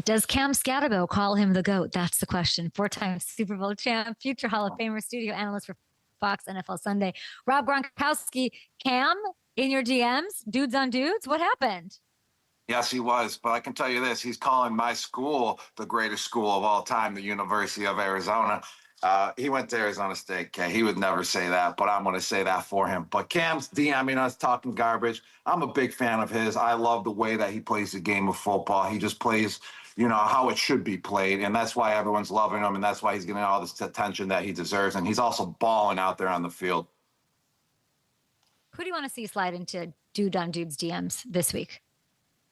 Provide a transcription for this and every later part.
Does Cam SKATTEBO call him the GOAT? That's the question. Four-time Super Bowl champ, future Hall of Famer, studio analyst for Fox NFL Sunday. Rob Gronkowski, Cam, in your DMs, dudes on dudes. What happened? Yes, he was. But I can tell you this, he's calling my school the greatest school of all time, the University of Arizona. He went to Arizona State, Kay. He would never say that, but I'm going to say that for him. But Cam's DMing us, talking garbage. I'm a big fan of his. I love the way that he plays the game of football. He just plays, how it should be played, and that's why everyone's loving him, and that's why he's getting all this attention that he deserves, and he's also balling out there on the field. Who do you want to see slide into Dude on Dude's DMs this week?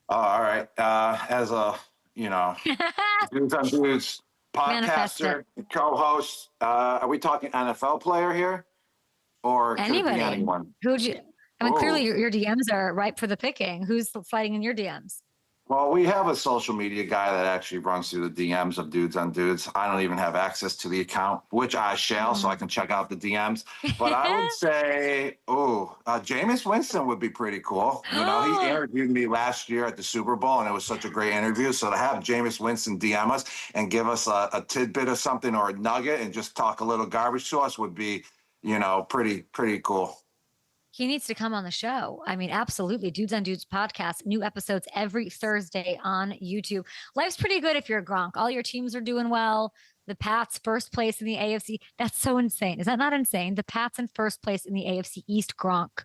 All right. As a, Dudes on Dudes podcaster, co-host, are we talking NFL player here? Or anybody? Could it be anyone? Who'd you? I mean, clearly your DMs are ripe for the picking. Who's sliding in your DMs? Well, we have a social media guy that actually runs through the DMs of Dudes on Dudes. I don't even have access to the account, which I shall, so I can check out the DMs. But I would say, Jameis Winston would be pretty cool. He interviewed me last year at the Super Bowl, and it was such a great interview. So to have Jameis Winston DM us and give us a tidbit of something or a nugget and just talk a little garbage to us would be, pretty cool. He needs to come on the show. I mean, absolutely. Dudes on Dudes podcast, new episodes every Thursday on YouTube. Life's pretty good if you're a Gronk. All your teams are doing well. The Pats first place in the AFC. That's so insane. Is that not insane? The Pats in first place in the AFC East, Gronk.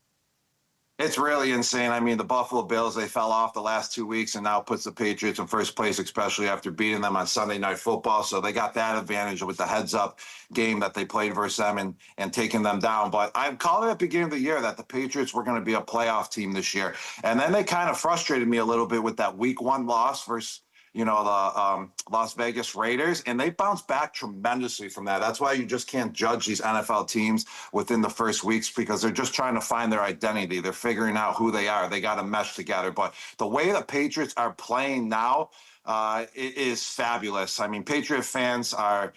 It's really insane. I mean, the Buffalo Bills, they fell off the last 2 weeks and now puts the Patriots in first place, especially after beating them on Sunday Night Football. So they got that advantage with the heads-up game that they played versus them and taking them down. But I called it at the beginning of the year that the Patriots were going to be a playoff team this year. And then they kind of frustrated me a little bit with that week 1 loss versus the Las Vegas Raiders, and they bounced back tremendously from that. That's why you just can't judge these NFL teams within the first weeks because they're just trying to find their identity. They're figuring out who they are. They got to mesh together. But the way the Patriots are playing now, it is fabulous. I mean, Patriot fans are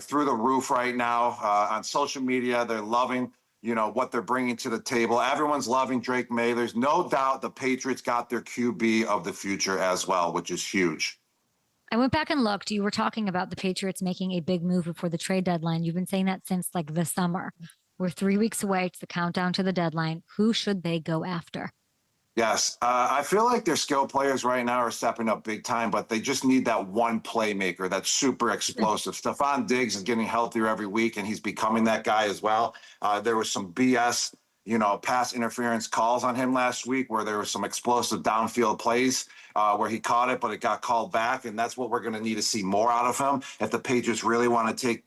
through the roof right now on social media. They're loving what they're bringing to the table. Everyone's loving Drake May. There's no doubt the Patriots got their QB of the future as well, which is huge. I went back and looked. You were talking about the Patriots making a big move before the trade deadline. You've been saying that since like the summer. We're 3 weeks away. It's the countdown to the deadline. Who should they go after? Yes. I feel like their skill players right now are stepping up big time, but they just need that one playmaker that's super explosive. Stephon Diggs is getting healthier every week, and he's becoming that guy as well. There was some BS, pass interference calls on him last week where there was some explosive downfield plays where he caught it, but it got called back. And that's what we're going to need to see more out of him if the Patriots really want to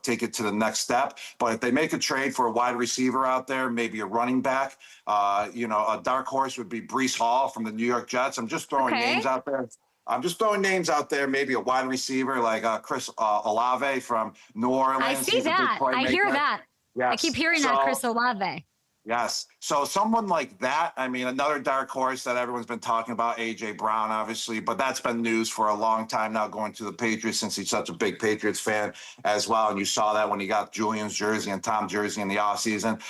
take it to the next step. But if they make a trade for a wide receiver out there, maybe a running back, a dark horse would be Breece Hall from the New York Jets. I'm just throwing names out there. Maybe a wide receiver like Chris Olave from New Orleans. I see that. I hear that. Yes. I keep hearing that, Chris Olave. Yes. So someone like that, I mean, another dark horse that everyone's been talking about, A.J. Brown, obviously, but that's been news for a long time now going to the Patriots since he's such a big Patriots fan as well. And you saw that when he got Julian's jersey and Tom jersey in the offseason.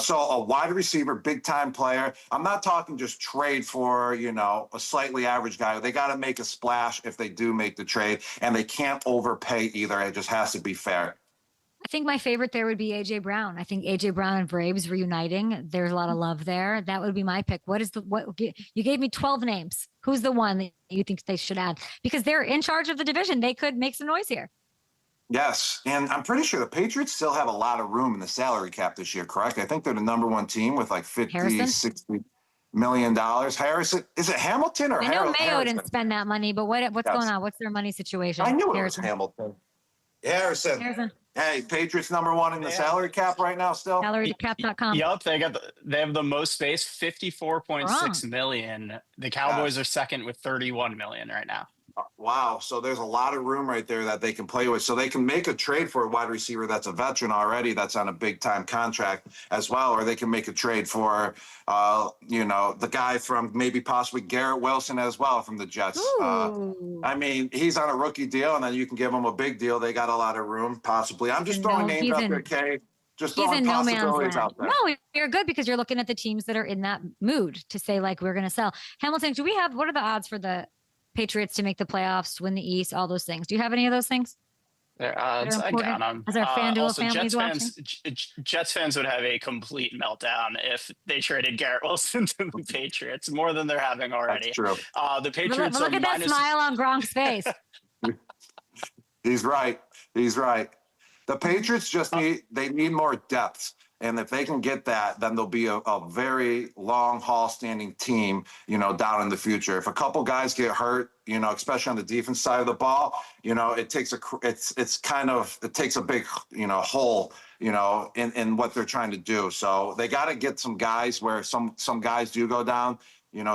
So a wide receiver, big-time player. I'm not talking just trade for, a slightly average guy. They got to make a splash if they do make the trade, and they can't overpay either. It just has to be fair. I think my favorite there would be A.J. Brown. I think A.J. Brown and Braves reuniting. There's a lot of love there. That would be my pick. You gave me 12 names. Who's the one that you think they should add? Because they're in charge of the division. They could make some noise here. Yes, and I'm pretty sure the Patriots still have a lot of room in the salary cap this year, correct? I think they're the number 1 team with like $60 million. Harrison, is it Hamilton or Harrison? I know Mayo didn't spend that money, but what's going on? What's their money situation? I knew it was Hamilton. Harrison. Hey, Patriots number 1 in the salary cap right now still? Salarycap.com. Yup, they have the most space, $54.6 million. The Cowboys are second with $31 million right now. Wow. So there's a lot of room right there that they can play with. So they can make a trade for a wide receiver that's a veteran already, that's on a big time contract as well. Or they can make a trade for, the guy from maybe possibly Garrett Wilson as well from the Jets. I mean, he's on a rookie deal, and then you can give him a big deal. They got a lot of room, possibly. I'm just throwing names out there, Kay. Just throwing possibilities out there. No, you're good because you're looking at the teams that are in that mood to say, like, we're going to sell. Hamilton, what are the odds for the Patriots to make the playoffs, win the East, all those things. Do you have any of those things? I got them. As our FanDuel Also, families watching? Jets fans would have a complete meltdown if they traded Garrett Wilson to the Patriots, more than they're having already. That's true. The Patriots Look are at that smile on Gronk's face. He's right. He's right. The Patriots just need more depth. And if they can get that, then they'll be a very long haul standing team, down in the future. If a couple guys get hurt, especially on the defense side of the ball, it takes a big, hole, in what they're trying to do. So they got to get some guys where some guys do go down,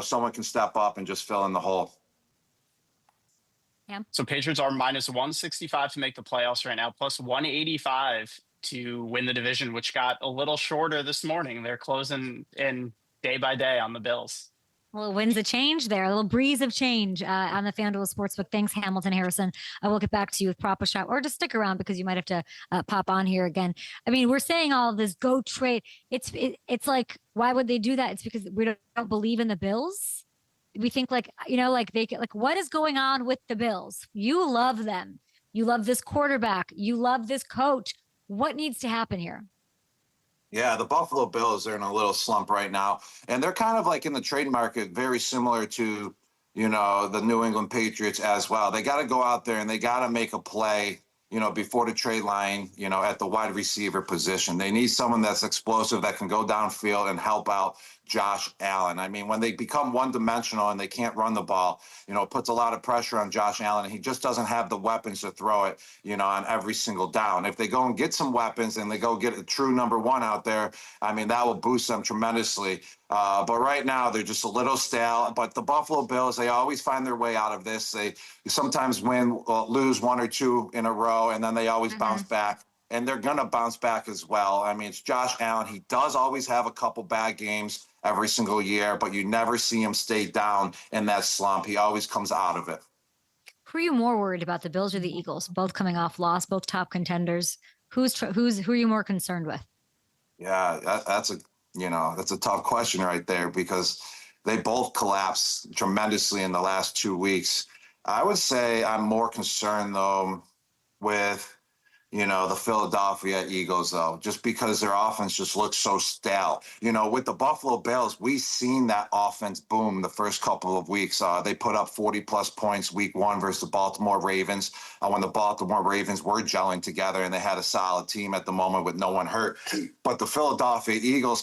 someone can step up and just fill in the hole. Yeah. So Patriots are minus 165 to make the playoffs right now, plus 185 to win the division, which got a little shorter this morning. They're closing in day by day on the Bills. Well, winds of change there, a little breeze of change on the FanDuel Sportsbook. Thanks, Hamilton Harrison. I will get back to you with Prop Shot, or just stick around because you might have to pop on here again. I mean, we're saying all of this, go trade. It's like, why would they do that? It's because we don't believe in the Bills. We think what is going on with the Bills? You love them. You love this quarterback. You love this coach. What needs to happen here? Yeah, the Buffalo Bills are in a little slump right now. And they're kind of like in the trade market, very similar to, the New England Patriots as well. They got to go out there and they got to make a play, before the trade line, at the wide receiver position. They need someone that's explosive, that can go downfield and help out Josh Allen. I mean, when they become one-dimensional and they can't run the ball, it puts a lot of pressure on Josh Allen, and he just doesn't have the weapons to throw it, on every single down. If they go and get some weapons and they go get a true number one out there, I mean, that will boost them tremendously. But right now, they're just a little stale. But the Buffalo Bills, they always find their way out of this. They sometimes lose one or two in a row, and then they always bounce back. And they're going to bounce back as well. I mean, it's Josh Allen. He does always have a couple bad games every single year, but you never see him stay down in that slump. He always comes out of it. Who are you more worried about, the Bills or the Eagles? Both coming off loss, both top contenders. Who are you more concerned with? Yeah, that's a tough question right there, because they both collapsed tremendously in the last 2 weeks. I would say I'm more concerned, though, with the Philadelphia Eagles, though, just because their offense just looks so stale. With the Buffalo Bills, we've seen that offense boom the first couple of weeks. They put up 40-plus points week one versus the Baltimore Ravens, when the Baltimore Ravens were gelling together and they had a solid team at the moment with no one hurt. But the Philadelphia Eagles,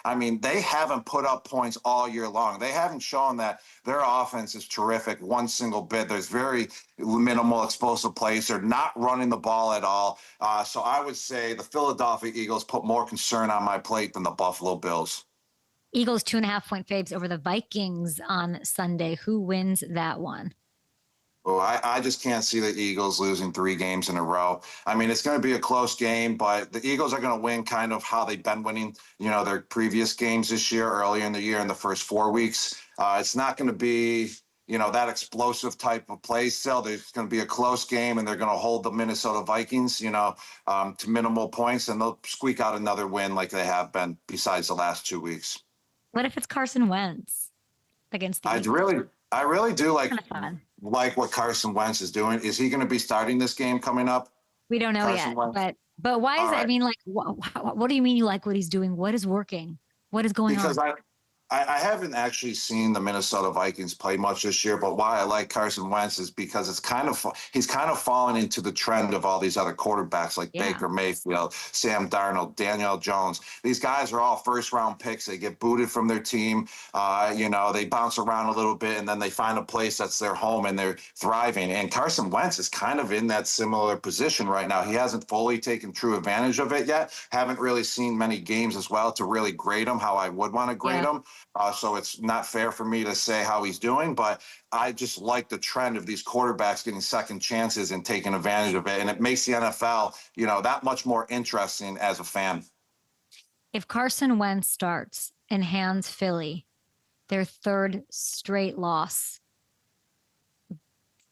I mean, they haven't put up points all year long. They haven't shown that their offense is terrific one single bit. There's very minimal explosive plays. They're not running the ball at all. So I would say the Philadelphia Eagles put more concern on my plate than the Buffalo Bills. Eagles 2.5-point faves over the Vikings on Sunday. Who wins that one? Oh, I just can't see the Eagles losing 3 games in a row. I mean, it's going to be a close game, but the Eagles are going to win kind of how they've been winning, their previous games this year, earlier in the year, in the first 4 weeks. It's not going to be, that explosive type of play still. There's going to be a close game, and they're going to hold the Minnesota Vikings, to minimal points, and they'll squeak out another win like they have been besides the last 2 weeks. What if it's Carson Wentz against the Eagles? I really do like what Carson Wentz is doing. Is he going to be starting this game coming up? We don't know Carson yet, Wentz? but why is it? I mean, what do you mean you like what he's doing? What is working? What is going on? Because I haven't actually seen the Minnesota Vikings play much this year, but why I like Carson Wentz is because he's kind of fallen into the trend of all these other quarterbacks like Baker Mayfield, Sam Darnold, Daniel Jones. These guys are all first-round picks. They get booted from their team. They bounce around a little bit, and then they find a place that's their home, and they're thriving. And Carson Wentz is kind of in that similar position right now. He hasn't fully taken true advantage of it yet. Haven't really seen many games as well to really grade him how I would want to grade him. So it's not fair for me to say how he's doing, but I just like the trend of these quarterbacks getting second chances and taking advantage of it. And it makes the NFL, that much more interesting as a fan. If Carson Wentz starts and hands Philly their 3rd straight loss,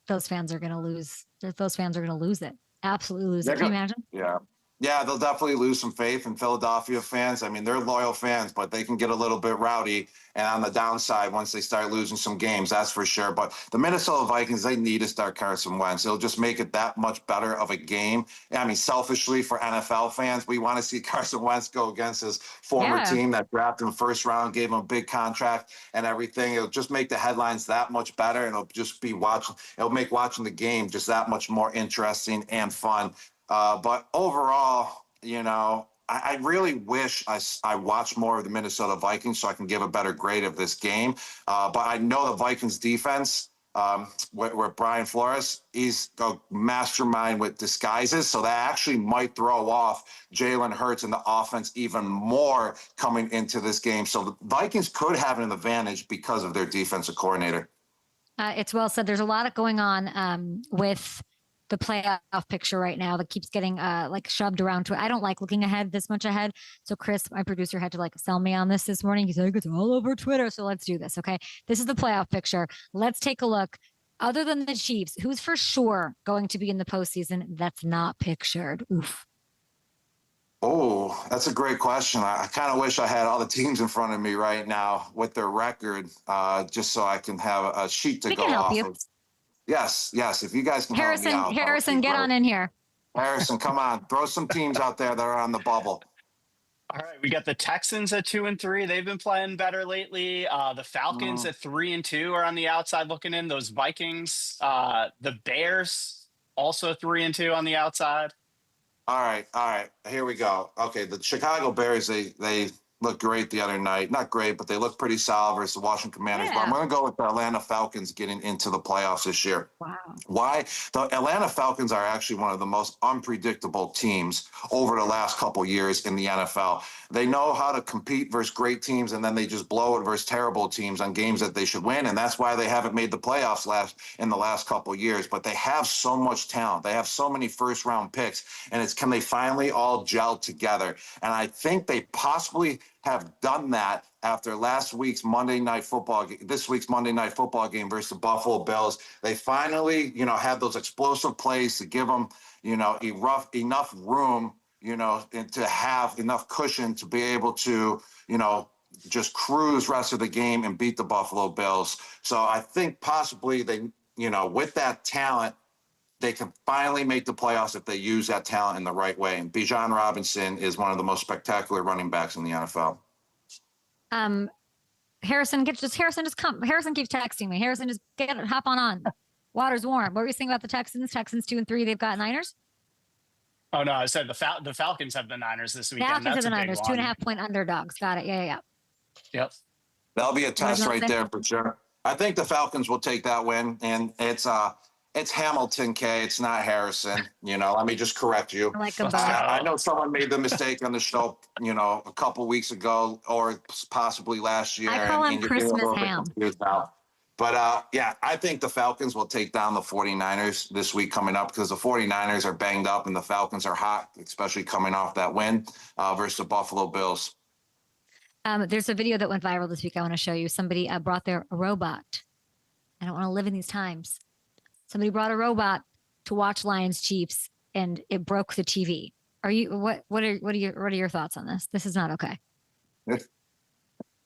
those fans are going to lose. Those fans are going to lose it. Absolutely lose it. Can you imagine? Yeah. Yeah, they'll definitely lose some faith in Philadelphia fans. I mean, they're loyal fans, but they can get a little bit rowdy and on the downside once they start losing some games, that's for sure. But the Minnesota Vikings, they need to start Carson Wentz. It'll just make it that much better of a game. I mean, selfishly for NFL fans, we want to see Carson Wentz go against his former Yeah. team that drafted him first round, gave him a big contract and everything. It'll just make the headlines that much better, and it'll just be it'll make watching the game just that much more interesting and fun. But overall, I really wish I watched more of the Minnesota Vikings so I can give a better grade of this game. But I know the Vikings defense, where Brian Flores, he's a mastermind with disguises. So that actually might throw off Jalen Hurts and the offense even more coming into this game. So the Vikings could have an advantage because of their defensive coordinator. It's well said. There's a lot going on with the playoff picture right now that keeps getting like shoved around to it. I don't like looking ahead this much ahead. So Chris, my producer, had to like sell me on this morning. He's like, it's all over Twitter. So let's do this. Okay. This is the playoff picture. Let's take a look. Other than the Chiefs, who's for sure going to be in the postseason that's not pictured? Oof. Oh, that's a great question. I kind of wish I had all the teams in front of me right now with their record, just so I can have a sheet to We go can help off you. of. Yes. If you guys can Harrison, help me out. Harrison, get on in here. Harrison, come on. Throw some teams out there that are on the bubble. All right, we got the Texans at 2-3. They've been playing better lately. The Falcons at 3-2 are on the outside looking in. Those Vikings, the Bears also 3-2 on the outside. All right. Here we go. Okay, the Chicago Bears, they looked great the other night. Not great, but they look pretty solid versus the Washington Commanders. Yeah. But I'm going to go with the Atlanta Falcons getting into the playoffs this year. Wow. Why? The Atlanta Falcons are actually one of the most unpredictable teams over the last couple years in the NFL. They know how to compete versus great teams, and then they just blow it versus terrible teams on games that they should win, and that's why they haven't made the playoffs in the last couple years. But they have so much talent. They have so many first-round picks, and it's can they finally all gel together? And I think they possibly have done that after this week's Monday Night Football game versus the Buffalo Bills. They finally, had those explosive plays to give them, enough room, and to have enough cushion to be able to, just cruise rest of the game and beat the Buffalo Bills. So I think possibly they, with that talent, they can finally make the playoffs if they use that talent in the right way. And Bijan Robinson is one of the most spectacular running backs in the NFL. Harrison keeps texting me. Harrison, just hop on. Water's warm. What were you saying about the Texans? Texans 2-3. They've got Niners. Oh no, I said the Falcons have the Niners this weekend. Falcons have That's the a big Niners, one. 2.5-point underdogs. Got it. Yeah. Yep. That'll be a test not right saying? there for sure. I think the Falcons will take that win, and it's Hamilton, K. It's not Harrison. Let me just correct you. I like a Let's bow. go. I know someone made the mistake on the show, a couple weeks ago or possibly last year. I call him and you're getting a Christmas little bit ham. confused now. But, I think the Falcons will take down the 49ers this week coming up because the 49ers are banged up and the Falcons are hot, especially coming off that win versus the Buffalo Bills. There's a video that went viral this week I want to show you. Somebody brought their robot. I don't want to live in these times. Somebody brought a robot to watch Lions Chiefs, and it broke the TV. What are your thoughts on this? This is not okay.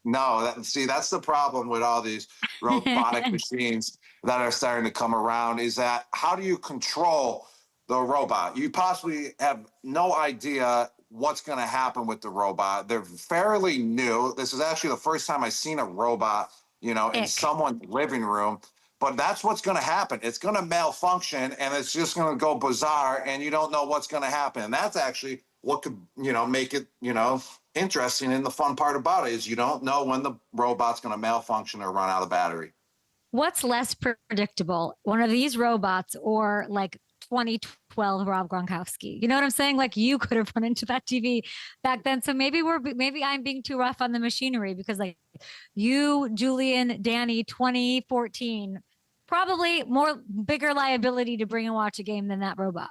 No, that's the problem with all these robotic machines that are starting to come around is that how do you control the robot? You possibly have no idea what's going to happen with the robot. They're fairly new. This is actually the first time I've seen a robot, in someone's living room. But that's what's going to happen. It's going to malfunction, and it's just going to go bizarre, and you don't know what's going to happen. And that's actually what could, make it, interesting. And the fun part about it is you don't know when the robot's going to malfunction or run out of battery. What's less predictable? One of these robots or like 2012 Rob Gronkowski? You know what I'm saying? Like you could have run into that TV back then. So maybe I'm being too rough on the machinery because like you, Julian, Danny, 2014, probably bigger liability to bring and watch a game than that robot.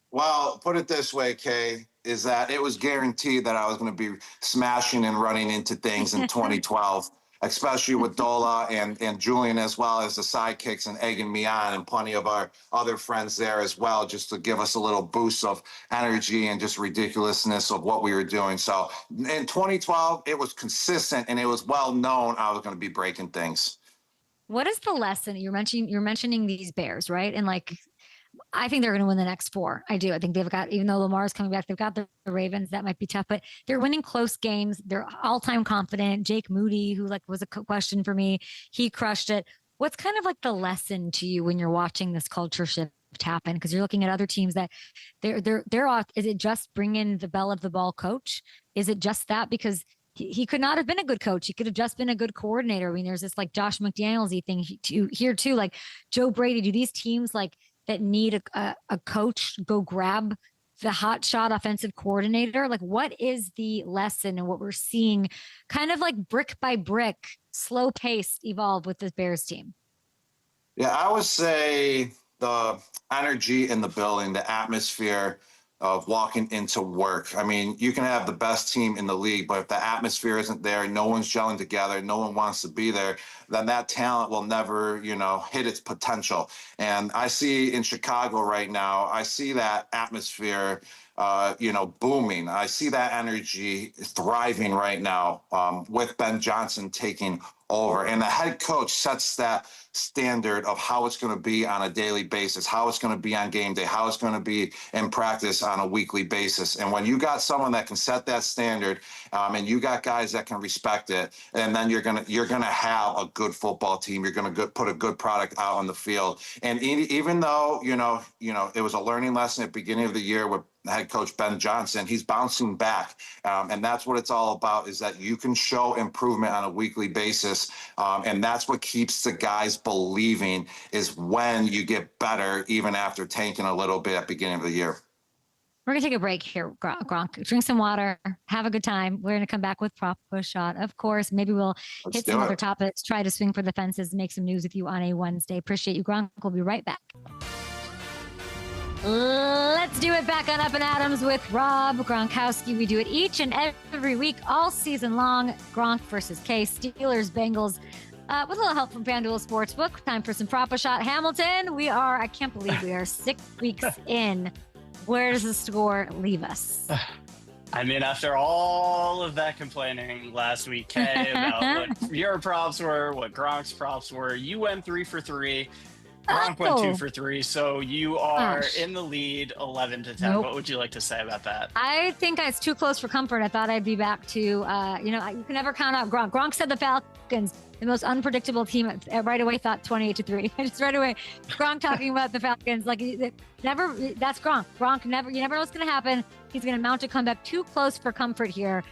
Well, put it this way, Kay, is that it was guaranteed that I was going to be smashing and running into things in 2012. especially with Dola and Julian, as well as the sidekicks and egging me on, and plenty of our other friends there as well, just to give us a little boost of energy and just ridiculousness of what we were doing. So in 2012, it was consistent and it was well known I was going to be breaking things. What is the lesson you're mentioning these Bears, right? And like, I think they're going to win the next 4. I do. I think they've got, even though Lamar's coming back, they've got the Ravens. That might be tough, but they're winning close games. They're all-time confident. Jake Moody, who like was a question for me, he crushed it. What's kind of like the lesson to you when you're watching this culture shift happen? Because you're looking at other teams that they're off. Is it just bring in the bell of the ball coach? Is it just that? Because he could not have been a good coach. He could have just been a good coordinator. I mean, there's this like Josh McDaniels-y thing here too, like Joe Brady. Do these teams like that need a coach go grab the hotshot offensive coordinator? Like, what is the lesson and what we're seeing kind of like brick by brick, slow paced evolve with the Bears team? Yeah, I would say the energy in the building, the atmosphere of walking into work. I mean, you can have the best team in the league, but if the atmosphere isn't there, no one's gelling together, no one wants to be there, then that talent will never, hit its potential. And I see in Chicago right now, I see that atmosphere, booming. I see that energy thriving right now with Ben Johnson taking over. And the head coach sets that standard of how it's going to be on a daily basis, how it's going to be on game day, how it's going to be in practice on a weekly basis. And when you got someone that can set that standard, and you got guys that can respect it, and then you're gonna have a good football team. You're gonna put a good product out on the field. And even though it was a learning lesson at the beginning of the year with head coach Ben Johnson, he's bouncing back. And that's what it's all about, is that you can show improvement on a weekly basis. And that's what keeps the guys believing, is when you get better, even after tanking a little bit at the beginning of the year. We're going to take a break here, Gronk. Drink some water. Have a good time. We're going to come back with Prop Push Shot. Of course, maybe we'll hit some other topics, try to swing for the fences, make some news with you on a Wednesday. Appreciate you, Gronk. We'll be right back. Let's do it back on Up and Adams with Rob Gronkowski. We do it each and every week, all season long. Gronk versus K, Steelers, Bengals. With a little help from FanDuel Sportsbook. Time for some Prop Shot. Hamilton, I can't believe we are 6 weeks in. Where does the score leave us? I mean, after all of that complaining last week, Kay, about what your props were, what Gronk's props were, you went 3 for 3. Gronk went 2 for 3, so you are in the lead 11-10. Nope. What would you like to say about that? I think it's too close for comfort. I thought I'd be back to, you can never count out Gronk. Gronk said the Falcons, the most unpredictable team. Right away thought 28-3. I just right away, Gronk talking about the Falcons, like never. That's Gronk. Gronk never. You never know what's going to happen. He's going to mount a comeback. Too close for comfort here.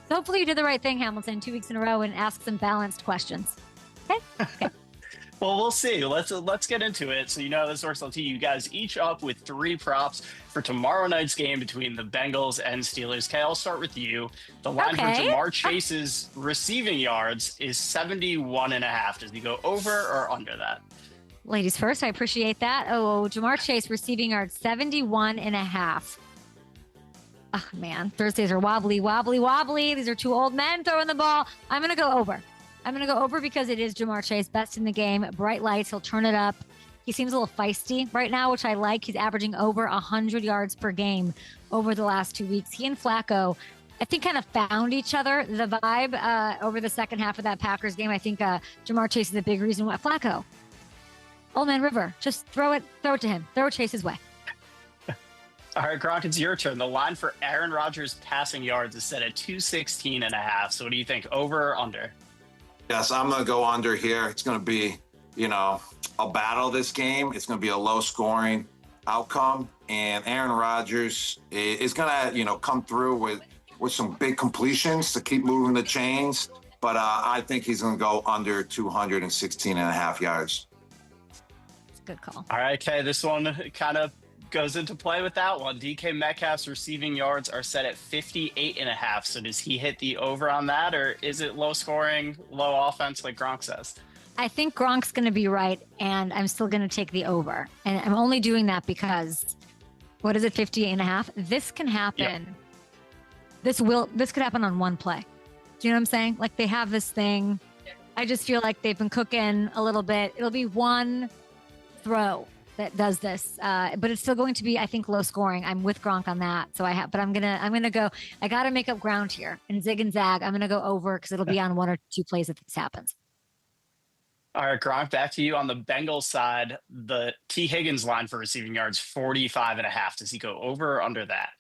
So hopefully you did the right thing, Hamilton, 2 weeks in a row, and ask some balanced questions. Okay. Well, we'll see. Let's get into it. So this works. I'll tee you guys each up with 3 props for tomorrow night's game between the Bengals and Steelers. Kay, I'll start with you. The line for Jamar Chase's receiving yards is 71.5. Does he go over or under that? Ladies first, I appreciate that. Oh, Jamar Chase receiving yards 71.5. Oh man, Thursdays are wobbly. These are 2 old men throwing the ball. I'm going to go over. I'm going to go over because it is Jamar Chase, best in the game. Bright lights. He'll turn it up. He seems a little feisty right now, which I like. He's averaging over 100 yards per game over the last 2 weeks. He and Flacco, I think, kind of found each other, the vibe over the second half of that Packers game. I think Jamar Chase is a big reason why. Flacco, Old Man River, just throw it to him. Throw Chase his way. All right, Gronk, it's your turn. The line for Aaron Rodgers passing yards is set at 216.5. So what do you think, over or under? Yes, I'm going to go under here. It's going to be, a battle this game. It's going to be a low-scoring outcome. And Aaron Rodgers is going to, come through with some big completions to keep moving the chains. But I think he's going to go under 216.5 yards. It's a good call. All right, Kay, this one kind of goes into play with that one. DK Metcalf's receiving yards are set at 58.5. So does he hit the over on that, or is it low scoring, low offense like Gronk says? I think Gronk's going to be right, and I'm still going to take the over. And I'm only doing that because, what is it, 58.5? This can happen. Yep. This could happen on one play. Do you know what I'm saying? Like, they have this thing I just feel like they've been cooking a little bit. It'll be one throw that does this, but it's still going to be, I think, low scoring. I'm with Gronk on that. So I'm gonna go. I got to make up ground here and zig and zag. I'm gonna go over because it'll be on 1 or 2 plays if this happens. All right, Gronk, back to you on the Bengals side. The T. Higgins line for receiving yards, 45.5. Does he go over or under that?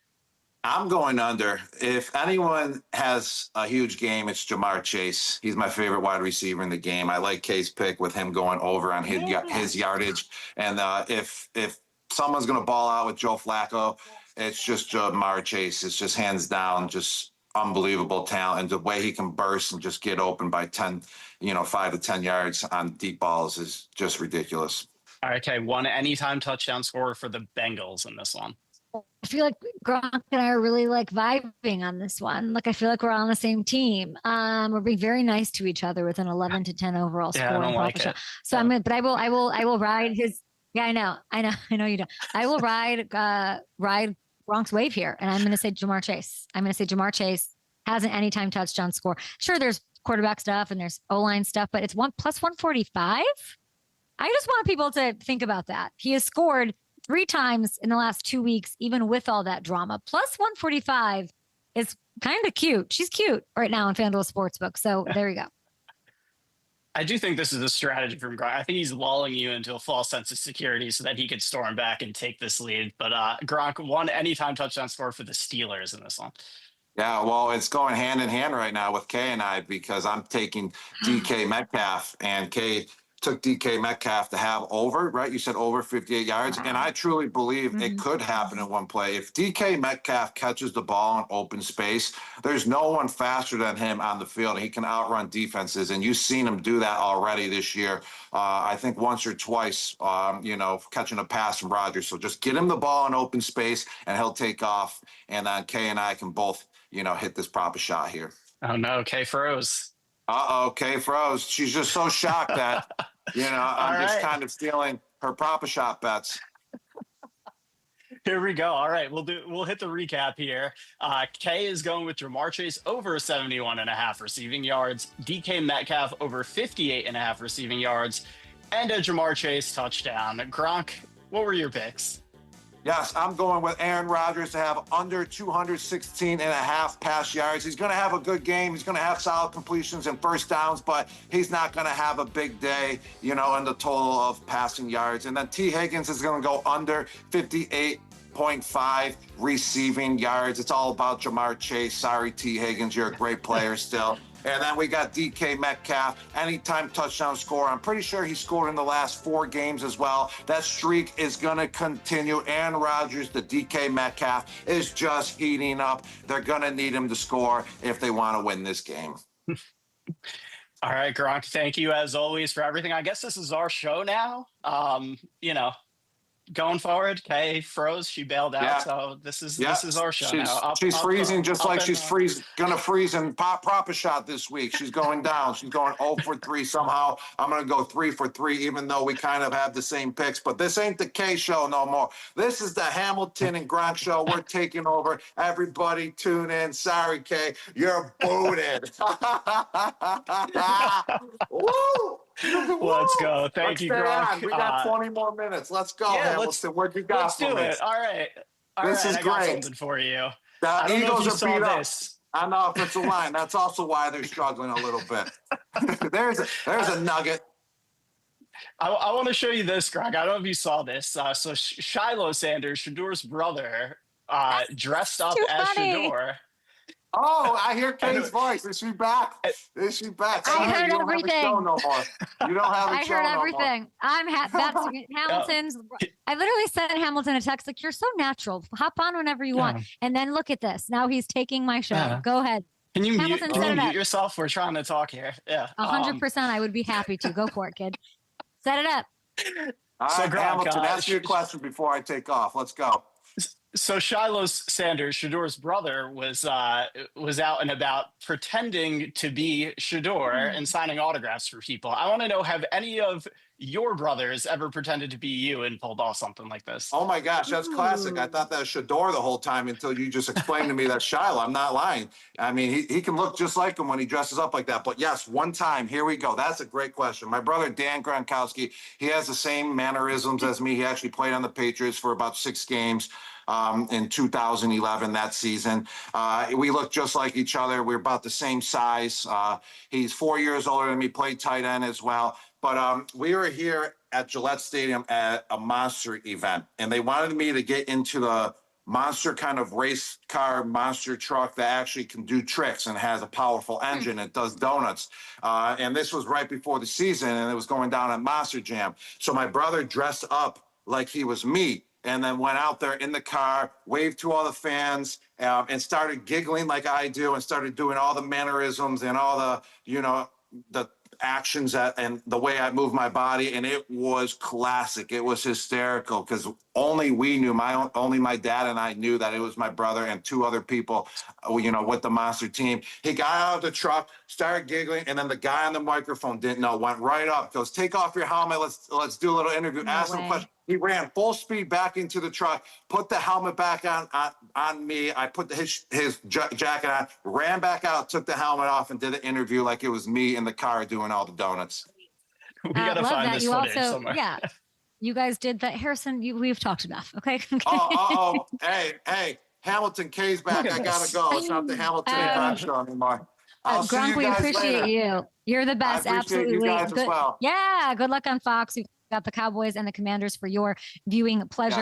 I'm going under. If anyone has a huge game, it's Jamar Chase. He's my favorite wide receiver in the game. I like K's pick with him going over on his yardage. And if someone's going to ball out with Joe Flacco, it's just Jamar Chase. It's just hands down, just unbelievable talent. And the way he can burst and just get open by 5 to 10 yards on deep balls is just ridiculous. All right, okay. One anytime touchdown scorer for the Bengals in this one. I feel like Gronk and I are really like vibing on this one. Like I feel like we're on the same team. We're being very nice to each other with an 11 to 10 overall score. Yeah, I don't like it. So I'm gonna, but I will ride his. Yeah, I know you don't. I will ride Gronk's wave here, and I'm going to say Jamar Chase. I'm going to say Jamar Chase has an anytime touchdown score. Sure, there's quarterback stuff and there's O-line stuff, but it's plus 145. I just want people to think about that. He has scored 3 times in the last 2 weeks, even with all that drama. Plus 145 is kind of cute. She's cute right now in FanDuel Sportsbook. So there you go. I do think this is a strategy from Gronk. I think he's lulling you into a false sense of security so that he could storm back and take this lead. But Gronk, one anytime touchdown score for the Steelers in this one. Yeah, well, it's going hand in hand right now with Kay and I because I'm taking DK Metcalf, and Kay took DK Metcalf to have over, right? You said over 58 yards. And I truly believe it could happen in one play. If DK Metcalf catches the ball in open space, there's no one faster than him on the field. He can outrun defenses. And you've seen him do that already this year. I think once or twice, catching a pass from Rodgers. So just get him the ball in open space and he'll take off. And then Kay and I can both, hit this proper shot here. Oh, no. Kay froze. Kay froze. She's just so shocked that, I'm just kind of stealing her proper shot bets. Here we go. All right, we'll hit the recap here. Kay is going with Jamar Chase over 71.5 receiving yards, DK Metcalf over 58.5 receiving yards, and a Jamar Chase touchdown. Gronk, what were your picks? Yes, I'm going with Aaron Rodgers to have under 216.5 pass yards. He's going to have a good game. He's going to have solid completions and first downs, but he's not going to have a big day, in the total of passing yards. And then T. Higgins is going to go under 58.5 receiving yards. It's all about Jamar Chase. Sorry, T. Higgins, you're a great player still. And then we got DK Metcalf, anytime touchdown score. I'm pretty sure he scored in the last 4 games as well. That streak is going to continue. Aaron Rodgers, the DK Metcalf, is just heating up. They're going to need him to score if they want to win this game. All right, Gronk, thank you as always for everything. I guess this is our show now. Going forward, Kay froze. She bailed out, so this is our show now. She's freezing just like she's gonna freeze in proper shot this week. She's going down. She's going 0 for 3 somehow. I'm gonna go 3 for 3, even though we kind of have the same picks. But this ain't the Kay show no more. This is the Hamilton and Gronk show. We're taking over. Everybody tune in. Sorry, Kay, you're booted. Woo! Let's go. Thank you, Gronk. We got 20 more minutes. Let's go, Hamilton. What you got for me? Let's do it. All right. This is I great. got something for you. The Eagles are beat up this. on the offensive line. That's also why they're struggling a little bit. There's a nugget. I want to show you this, Gronk. I don't know if you saw this. So Shiloh Sanders, Shador's brother, dressed up as Shador. Oh, I hear Kate's voice. Is she back? Is she back? I heard everything. You don't have a show I heard no everything. That's Hamilton's. I literally sent Hamilton a text like, "You're so natural. Hop on whenever you want." And then look at this. Now he's taking my show. Go ahead. Can you mute yourself? We're trying to talk here. Yeah. 100%. I would be happy to. Go for it, kid. Set it up. All right, Hamilton, ask your question before I take off. Let's go. So Shiloh Sanders, Shador's brother, was out and about pretending to be Shador and signing autographs for people. I want to know, have any of your brothers ever pretended to be you and pulled off something like this. Oh my gosh, that's classic. I thought that was Shador the whole time until you just explained to me that's Shiloh. I'm not lying. I mean, he can look just like him when he dresses up like that. But yes, one time, here we go. That's a great question. My brother, Dan Gronkowski, he has the same mannerisms as me. He actually played on the Patriots for about 6 games. In 2011, that season. We look just like each other. We're about the same size. He's 4 years older than me, played tight end as well. But we were here at Gillette Stadium at a monster event, and they wanted me to get into the monster kind of race car monster truck that actually can do tricks and has a powerful engine. It does donuts. And this was right before the season, and it was going down at Monster Jam. So my brother dressed up like he was me, and then went out there in the car, waved to all the fans, and started giggling like I do, and started doing all the mannerisms and all the, you know, the actions and the way I move my body. And it was classic. It was hysterical because only we knew, only my dad and I knew that it was my brother and 2 other people, you know, with the monster team. He got out of the truck, started giggling, and then the guy on the microphone didn't know, went right up, goes, "Take off your helmet. Let's do a little interview." Ask him a question. He ran full speed back into the truck, put the helmet back on me. I put his jacket on, ran back out, took the helmet off, and did an interview like it was me in the car doing all the donuts. We gotta find this footage somewhere. Yeah, you guys did that. Harrison, we've talked enough, okay? Hey, Hamilton K's back. I gotta go. It's not the Hamilton show anymore. I'll see Gronk, you we guys appreciate later. you. You're the best. I appreciate Absolutely. you guys as well. Yeah, good luck on Fox. We've got the Cowboys and the Commanders for your viewing pleasure.